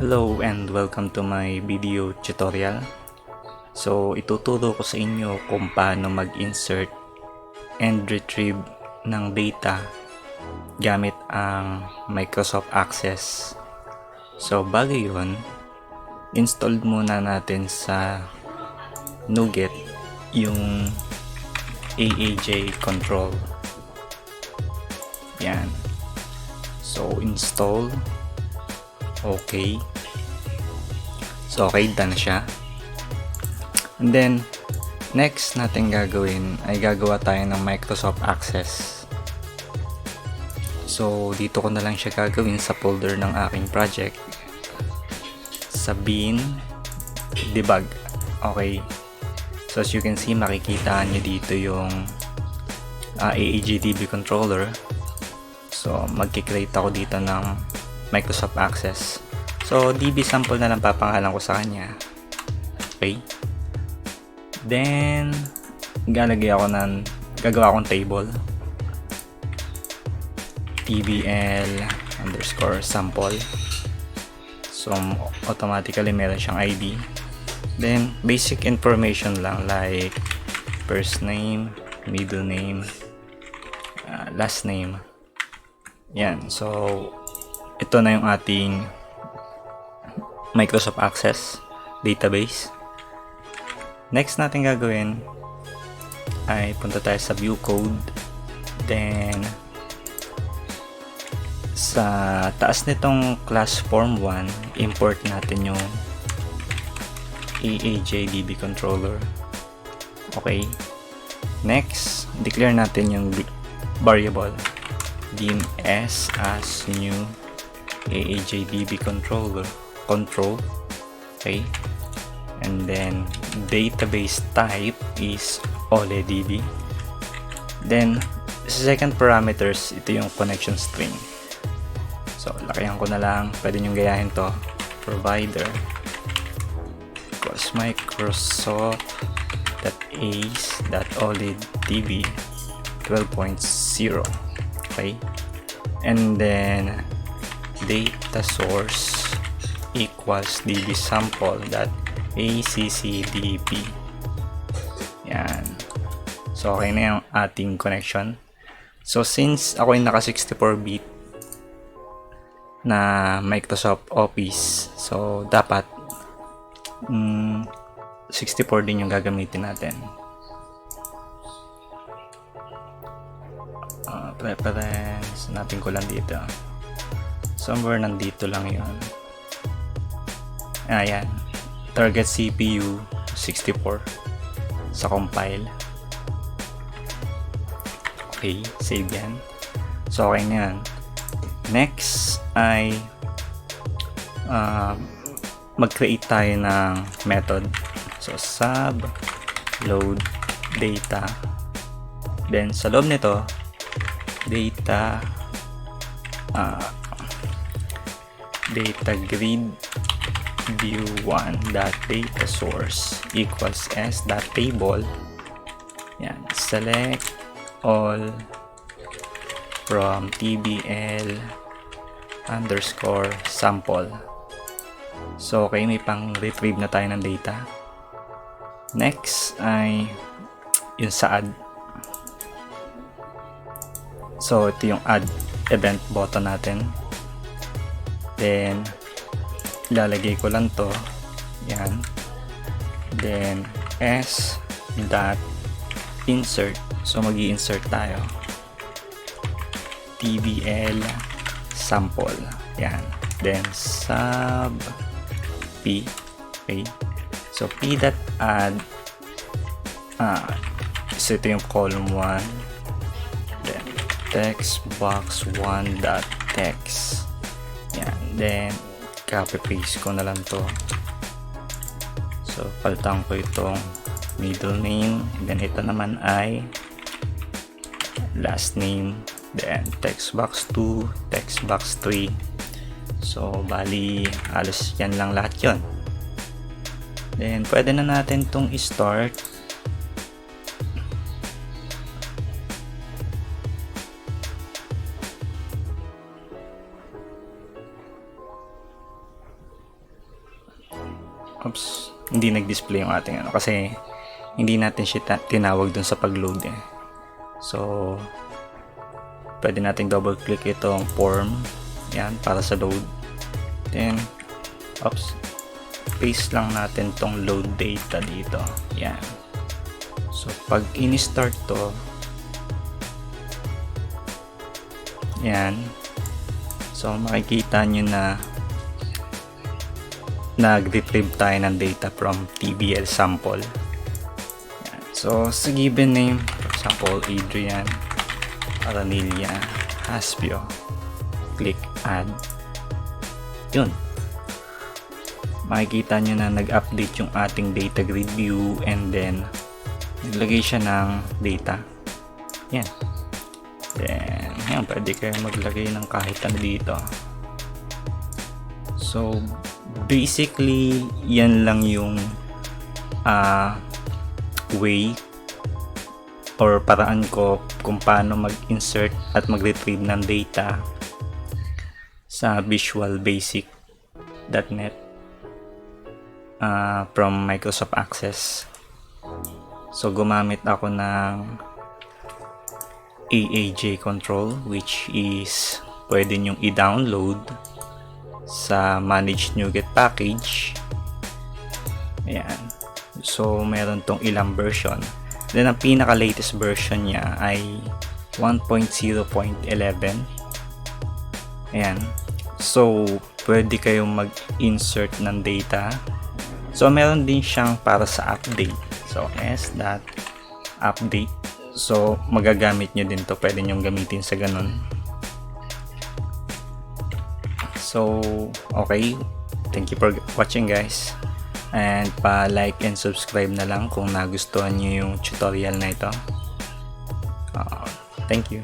Hello and welcome to my video tutorial. So, ituturo ko sa inyo kung paano mag-insert and retrieve ng data gamit ang Microsoft Access. So, bago yun, install muna natin sa NuGet yung AAJControl. Yan. So, install. Okay. So, okay, done siya. And then, next natin gagawin ay gagawa tayo ng Microsoft Access. So, dito ko na lang siya gagawin sa folder ng aking project. Sa bin, debug. Okay. So, as you can see, makikita nyo dito yung AAJDB controller. So, magkikreate ako dito ng Microsoft Access. So, DB sample na lang papangalan ko sa kanya. Okay. Then, gagawa akong table. tbl underscore sample. So, automatically meron siyang ID. Then, basic information lang like first name, middle name, last name. Yan. So, ito na yung ating Microsoft Access database. Next natin gagawin ay punta tayo sa view code. Then, sa taas nitong class form 1, import natin yung AAJDB controller. Okay. Next, declare natin yung variable dim s as new AAJDB control. Okay. And then database type is OLEDB. Then second parameters, ito yung connection string. So lakayan ko na lang, pwede nyo gayahin to. Provider equals Microsoft.ace.OLEDB 12.0. Okay. And then data source equals dbsample.accdb. Yan. So, okay na yung ating connection. So, since ako yung naka 64-bit na Microsoft Office, so, dapat 64 din yung gagamitin natin. Preference natin ko lang dito. Somewhere nandito lang yun. Ayan. Target CPU 64 sa compile. Okay, save yan. So, okay na yan. Next ay mag-create tayo ng method. So, sub load data. Then, sa loob nito, data grid view1.data source equals s.table. Yan, select all from tbl underscore sample. So, okay, may pang retrieve na tayo ng data. Next ay yung sa add. So, ito yung add event button natin. Then, ilalagay ko lang to. Yan. Then, s.insert. So, mag-i-insert tayo. tbl sample. Yan. Then, sub p. Okay. So, p.add. So, ito yung column 1. Then, text box 1.text. Yan. Then, copy paste ko na lang to. So, palitan ko itong middle name. Then, ito naman ay last name. Then, text box 2, text box 3. So, bali, halos yan lang lahat yun. Then, pwede na natin itong i-start. Oops, hindi nag-display yung ating ano kasi hindi natin siya tinawag dun sa pag-load eh. So pwede nating double click itong form yan para sa load, then oops, paste lang natin tong load data dito, yan. So pag in-start to, yan, so makikita nyo na nag-retrieve tayo ng data from TBL sample. Yan. So sa given name, for example Adrian Aranilla Haspio, click add, yun, makikita nyo na nag-update yung ating data grid view, and then naglagay siya ng data, yan. Then yan, pwede kayo maglagay ng kahit ano dito. So basically yan lang yung way or paraan ko kung paano mag-insert at mag-retrieve ng data sa Visual Basic.net from Microsoft Access. So gumamit ako ng AAJControl, which is pwede nyong i-download sa Managed NuGet package. Ayan. So meron tong ilang version. Then ang pinaka latest version niya ay 1.0.11. Ayan. So pwede kayong mag-insert ng data. So meron din siyang para sa update. So s.update. So magagamit nyo din to, pwede nyong gamitin sa ganun. So okay, thank you for watching guys, and pa-like and subscribe na lang kung nagustuhan nyo yung tutorial na ito. Thank you.